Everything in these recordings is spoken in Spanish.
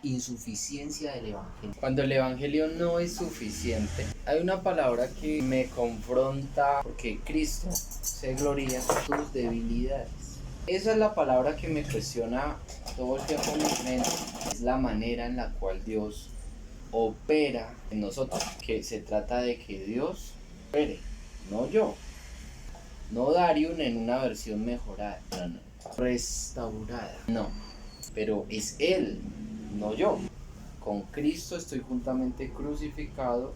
la insuficiencia del Evangelio. Cuando el Evangelio no es suficiente, hay una palabra que me confronta porque Cristo se gloria en tus debilidades. Esa es la palabra que me cuestiona todo el tiempo en mi mente. Es la manera en la cual Dios opera en nosotros. Que se trata de que Dios opere, no yo. No Dariun en una versión mejorada, no, restaurada. No, pero es Él, no yo. Con Cristo estoy juntamente crucificado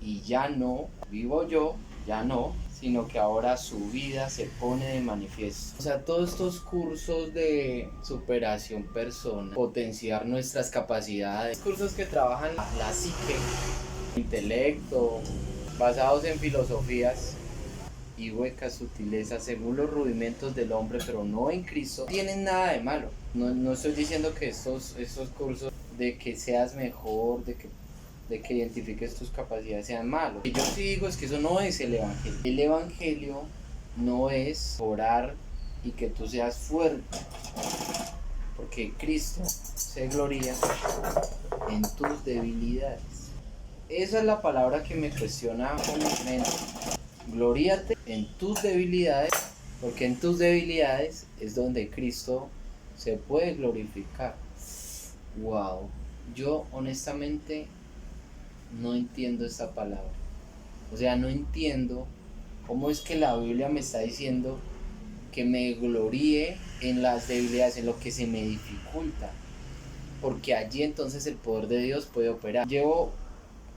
y ya no vivo yo, ya no, sino que ahora su vida se pone de manifiesto. O sea, todos estos cursos de superación personal, potenciar nuestras capacidades, cursos que trabajan la psique, intelecto, basados en filosofías y huecas sutilezas según los rudimentos del hombre, pero no en Cristo, tienen nada de malo. No estoy diciendo que estos cursos de que seas mejor, de que identifiques tus capacidades sean malos. Lo que yo sí digo es que eso no es el Evangelio. El Evangelio no es orar y que tú seas fuerte, porque Cristo se gloria en tus debilidades. Esa es la palabra que me cuestiona comúnmente. Gloríate en tus debilidades, porque en tus debilidades es donde Cristo se puede glorificar. Wow, yo honestamente no entiendo esta palabra. O sea, no entiendo cómo es que la Biblia me está diciendo que me gloríe en las debilidades, en lo que se me dificulta, porque allí entonces el poder de Dios puede operar. Llevo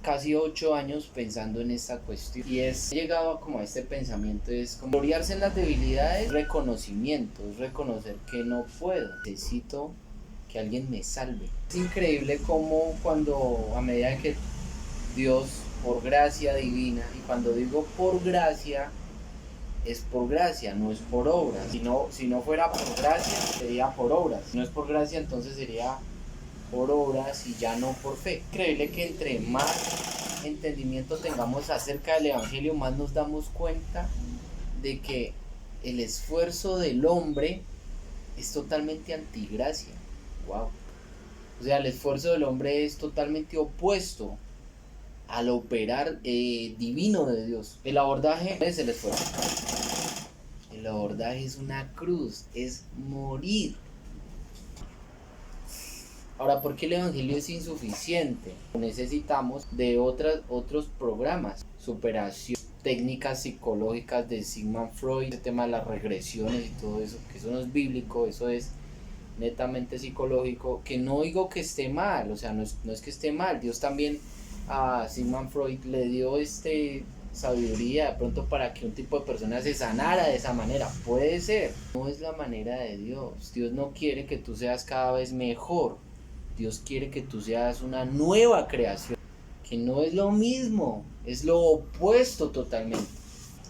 casi 8 años pensando en esta cuestión y he llegado como a este pensamiento, es como gloriarse en las debilidades, reconocimiento, es reconocer que no puedo, necesito que alguien me salve. Es increíble como cuando a medida que Dios por gracia divina, y cuando digo por gracia, es por gracia, no es por obras. Si no fuera por gracia, sería por obras. Si no es por gracia, entonces sería por obras y ya no por fe. Increíble que entre más entendimiento tengamos acerca del Evangelio, más nos damos cuenta de que el esfuerzo del hombre es totalmente antigracia. Wow. O sea, el esfuerzo del hombre es totalmente opuesto al operar divino de Dios. El abordaje es el esfuerzo. El abordaje es una cruz, es morir. Ahora, ¿por qué el Evangelio es insuficiente? Necesitamos de otros programas, superación, técnicas psicológicas de Sigmund Freud, el tema de las regresiones y todo eso, que eso no es bíblico, eso es netamente psicológico, que no digo que esté mal, o sea, no es que esté mal. Dios también a Sigmund Freud le dio sabiduría de pronto para que un tipo de persona se sanara de esa manera, puede ser, no es la manera de Dios. Dios no quiere que tú seas cada vez mejor, Dios quiere que tú seas una nueva creación, que no es lo mismo, es lo opuesto totalmente.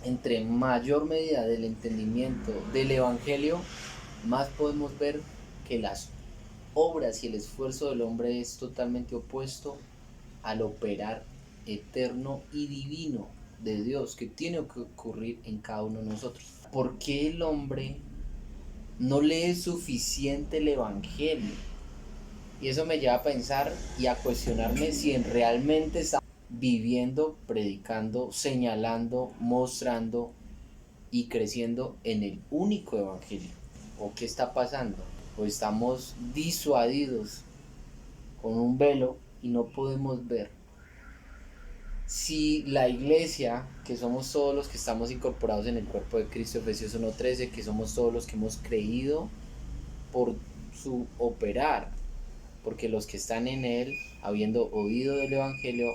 Entre mayor medida del entendimiento del Evangelio, más podemos ver que las obras y el esfuerzo del hombre es totalmente opuesto al operar eterno y divino de Dios que tiene que ocurrir en cada uno de nosotros. ¿Por qué el hombre no le es suficiente el Evangelio? Y eso me lleva a pensar y a cuestionarme si realmente está viviendo, predicando, señalando, mostrando y creciendo en el único Evangelio. ¿O qué está pasando? O estamos disuadidos con un velo y no podemos ver. Si la iglesia, que somos todos los que estamos incorporados en el cuerpo de Cristo, Efesios 1:13, que somos todos los que hemos creído por su operar, porque los que están en él, habiendo oído del Evangelio,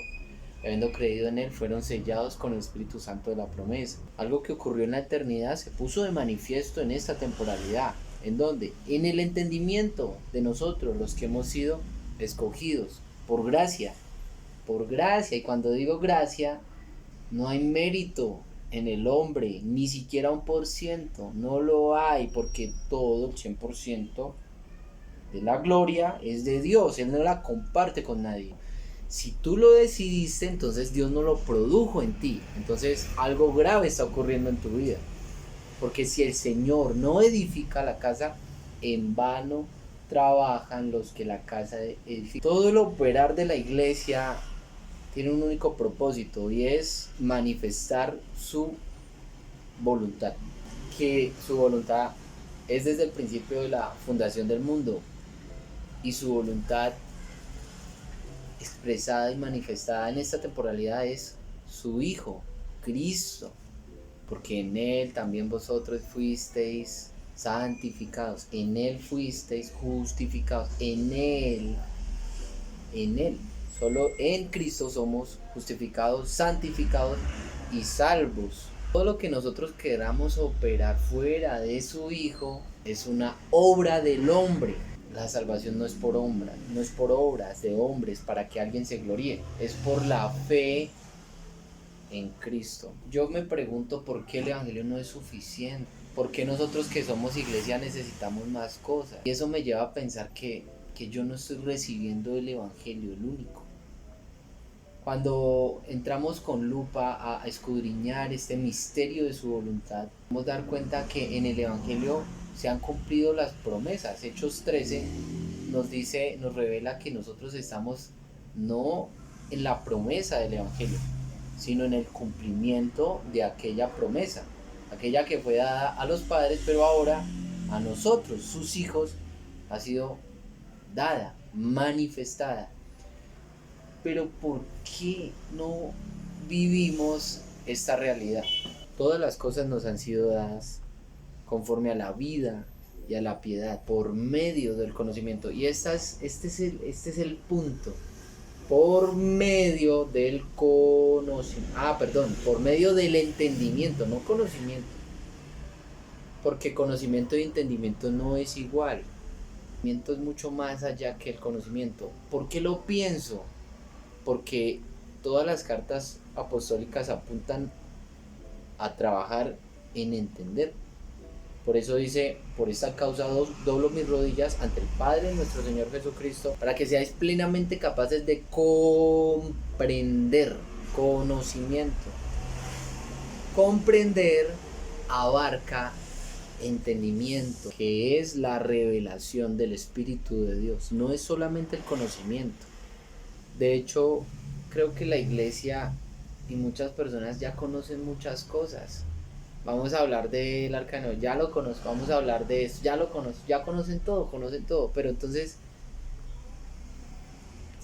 habiendo creído en él, fueron sellados con el Espíritu Santo de la promesa. Algo que ocurrió en la eternidad se puso de manifiesto en esta temporalidad. ¿En dónde? En el entendimiento de nosotros, los que hemos sido escogidos por gracia. Por gracia. Y cuando digo gracia, no hay mérito en el hombre, ni siquiera 1%. No lo hay, porque todo, el 100% de la gloria es de Dios. Él no la comparte con nadie. Si tú lo decidiste, entonces Dios no lo produjo en ti. Entonces algo grave está ocurriendo en tu vida. Porque si el Señor no edifica la casa, en vano trabajan los que la casa edifican. Todo el operar de la iglesia tiene un único propósito y es manifestar su voluntad. Que su voluntad es desde el principio de la fundación del mundo y su voluntad expresada y manifestada en esta temporalidad es su Hijo, Cristo, porque en Él también vosotros fuisteis santificados, en Él fuisteis justificados, en Él, solo en Cristo somos justificados, santificados y salvos. Todo lo que nosotros queramos operar fuera de su Hijo es una obra del hombre. La salvación no es por obra, no es por obras de hombres para que alguien se gloríe, es por la fe en Cristo. Yo me pregunto por qué el evangelio no es suficiente, por qué nosotros que somos iglesia necesitamos más cosas. Y eso me lleva a pensar que yo no estoy recibiendo el evangelio, el único. Cuando entramos con lupa a escudriñar este misterio de su voluntad, podemos dar cuenta que en el evangelio se han cumplido las promesas. Hechos 13 nos revela que nosotros estamos no en la promesa del evangelio, sino en el cumplimiento de aquella promesa, aquella que fue dada a los padres, pero ahora a nosotros, sus hijos, ha sido dada, manifestada. Pero ¿por qué no vivimos esta realidad? Todas las cosas nos han sido dadas conforme a la vida y a la piedad, por medio del conocimiento. Y este es el punto. Por medio del conocimiento. Por medio del entendimiento, no conocimiento. Porque conocimiento y entendimiento no es igual. El conocimiento es mucho más allá que el conocimiento. ¿Por qué lo pienso? Porque todas las cartas apostólicas apuntan a trabajar en entender. Por eso dice, por esta causa doblo mis rodillas ante el Padre nuestro Señor Jesucristo, para que seáis plenamente capaces de comprender, conocimiento. Comprender abarca entendimiento, que es la revelación del Espíritu de Dios. No es solamente el conocimiento. De hecho, creo que la iglesia y muchas personas ya conocen muchas cosas. Vamos a hablar del arcano, ya lo conozco, vamos a hablar de eso, ya lo conozco, ya conocen todo, pero entonces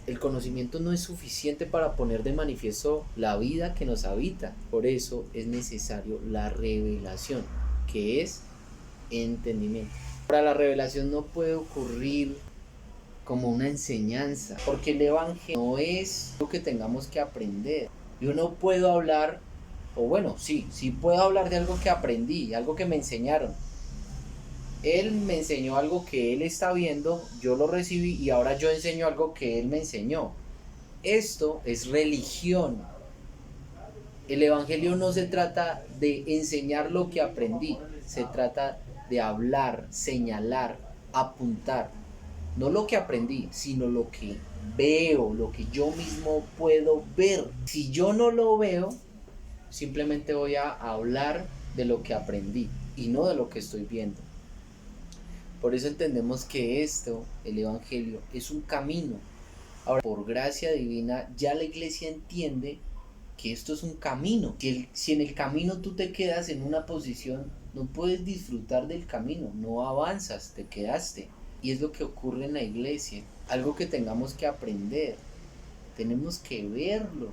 el conocimiento no es suficiente para poner de manifiesto la vida que nos habita. Por eso es necesario la revelación, que es entendimiento. Ahora, la revelación no puede ocurrir como una enseñanza, porque el evangelio no es lo que tengamos que aprender. Yo no puedo hablar, o bueno, sí puedo hablar de algo que aprendí, algo que me enseñaron. Él me enseñó algo que él está viendo, yo lo recibí y ahora yo enseño algo que él me enseñó. Esto es religión. El evangelio no se trata de enseñar lo que aprendí, se trata de hablar, señalar, apuntar. No lo que aprendí, sino lo que veo, lo que yo mismo puedo ver. Si yo no lo veo, simplemente voy a hablar de lo que aprendí y no de lo que estoy viendo. Por eso entendemos que esto, el evangelio, es un camino. Ahora, por gracia divina, ya la iglesia entiende que esto es un camino. Si en el camino tú te quedas en una posición, no puedes disfrutar del camino, no avanzas, te quedaste. Y es lo que ocurre en la iglesia, algo que tengamos que aprender, tenemos que verlo.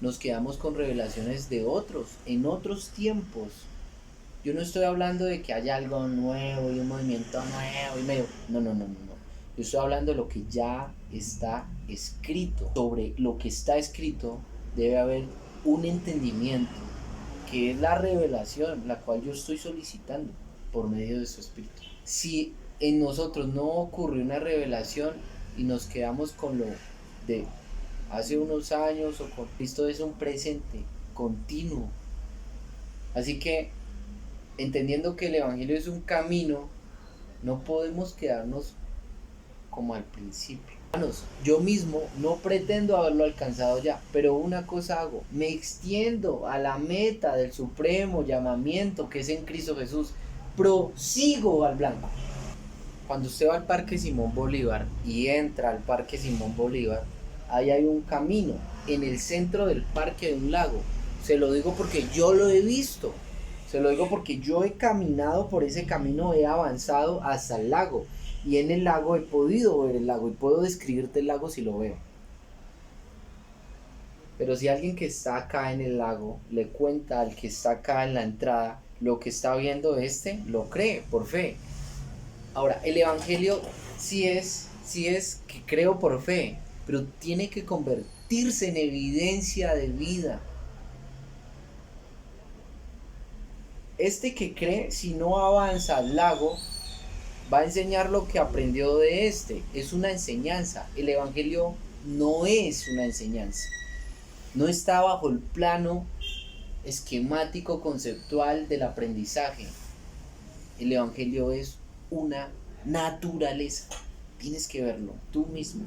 Nos quedamos con revelaciones de otros, en otros tiempos. Yo no estoy hablando de que haya algo nuevo y un movimiento nuevo y medio. No. Yo estoy hablando de lo que ya está escrito. Sobre lo que está escrito debe haber un entendimiento, que es la revelación, la cual yo estoy solicitando por medio de su Espíritu. Si en nosotros no ocurre una revelación y nos quedamos con lo de hace unos años o con Cristo, es un presente continuo. Así que, entendiendo que el evangelio es un camino, no podemos quedarnos como al principio. Hermanos, yo mismo no pretendo haberlo alcanzado ya, pero una cosa hago, me extiendo a la meta del supremo llamamiento que es en Cristo Jesús, prosigo al blanco. Cuando usted va al Parque Simón Bolívar y entra al Parque Simón Bolívar, ahí hay un camino en el centro del parque de un lago. Se lo digo porque yo lo he visto. Se lo digo porque yo he caminado por ese camino, he avanzado hasta el lago. Y en el lago he podido ver el lago y puedo describirte el lago si lo veo. Pero si alguien que está acá en el lago le cuenta al que está acá en la entrada lo que está viendo lo cree por fe. Ahora, el evangelio sí es que creo por fe, pero tiene que convertirse en evidencia de vida. Que cree, si no avanza al lago, va a enseñar lo que aprendió de es una enseñanza. El evangelio no es una enseñanza. No está bajo el plano esquemático conceptual del aprendizaje. El evangelio es una naturaleza. Tienes que verlo tú mismo.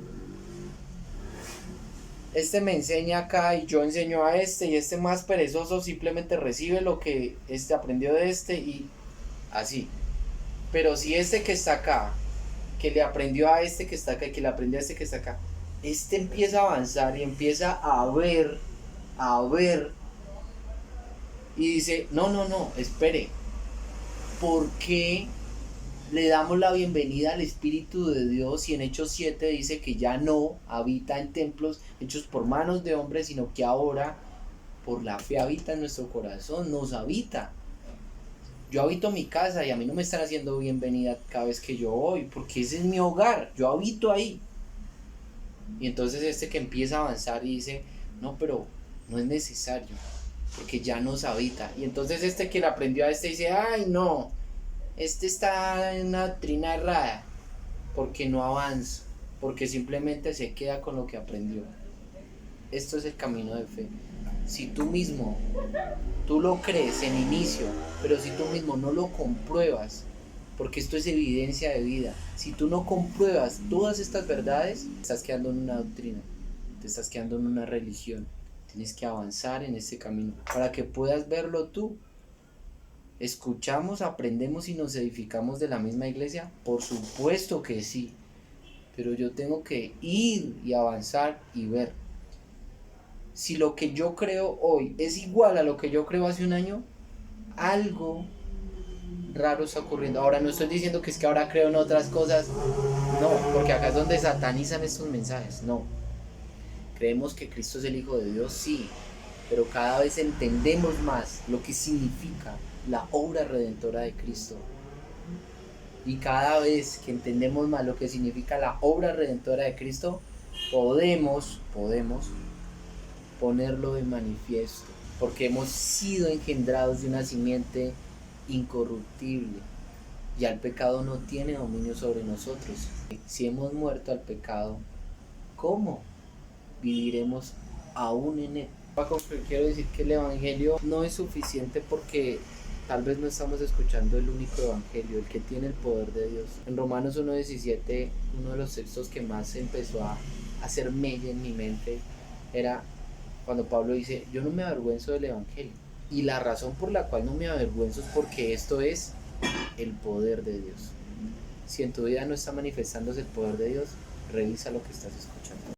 Me enseña acá y yo enseño a y más perezoso simplemente recibe lo que aprendió de y así. Pero si que está acá, que le aprendió a que está acá y que le aprendió a que está acá, empieza a avanzar y empieza a ver y dice, no, espere, ¿por qué le damos la bienvenida al Espíritu de Dios y en Hechos 7 dice que ya no habita en templos hechos por manos de hombres, sino que ahora por la fe habita en nuestro corazón, nos habita? Yo habito mi casa y a mí no me están haciendo bienvenida cada vez que yo voy, porque ese es mi hogar, yo habito ahí. Y entonces que empieza a avanzar y dice, no, pero no es necesario, porque ya nos habita. Y entonces que le aprendió a dice, ay no, está en una doctrina errada, porque no avanza, porque simplemente se queda con lo que aprendió. Esto es el camino de fe. Si tú lo crees en inicio, pero si tú mismo no lo compruebas, porque esto es evidencia de vida, si tú no compruebas todas estas verdades, te estás quedando en una doctrina, te estás quedando en una religión. Tienes que avanzar en este camino para que puedas verlo tú. ¿Escuchamos, aprendemos y nos edificamos de la misma iglesia? Por supuesto que sí, pero yo tengo que ir y avanzar y ver. Si lo que yo creo hoy es igual a lo que yo creo hace un año, algo raro está ocurriendo. Ahora no estoy diciendo que es que ahora creo en otras cosas, no, porque acá es donde satanizan estos mensajes, no. Creemos que Cristo es el Hijo de Dios, sí, pero cada vez entendemos más lo que significa la obra redentora de Cristo. Y cada vez que entendemos más lo que significa la obra redentora de Cristo, podemos ponerlo de manifiesto, porque hemos sido engendrados de una simiente incorruptible y al pecado no tiene dominio sobre nosotros. Si hemos muerto al pecado, ¿cómo viviremos aún en él? Paco, quiero decir que el evangelio no es suficiente porque tal vez no estamos escuchando el único evangelio, el que tiene el poder de Dios. En Romanos 1:17, uno de los textos que más empezó a hacer mella en mi mente era cuando Pablo dice, yo no me avergüenzo del evangelio. Y la razón por la cual no me avergüenzo es porque esto es el poder de Dios. Si en tu vida no está manifestándose el poder de Dios, revisa lo que estás escuchando.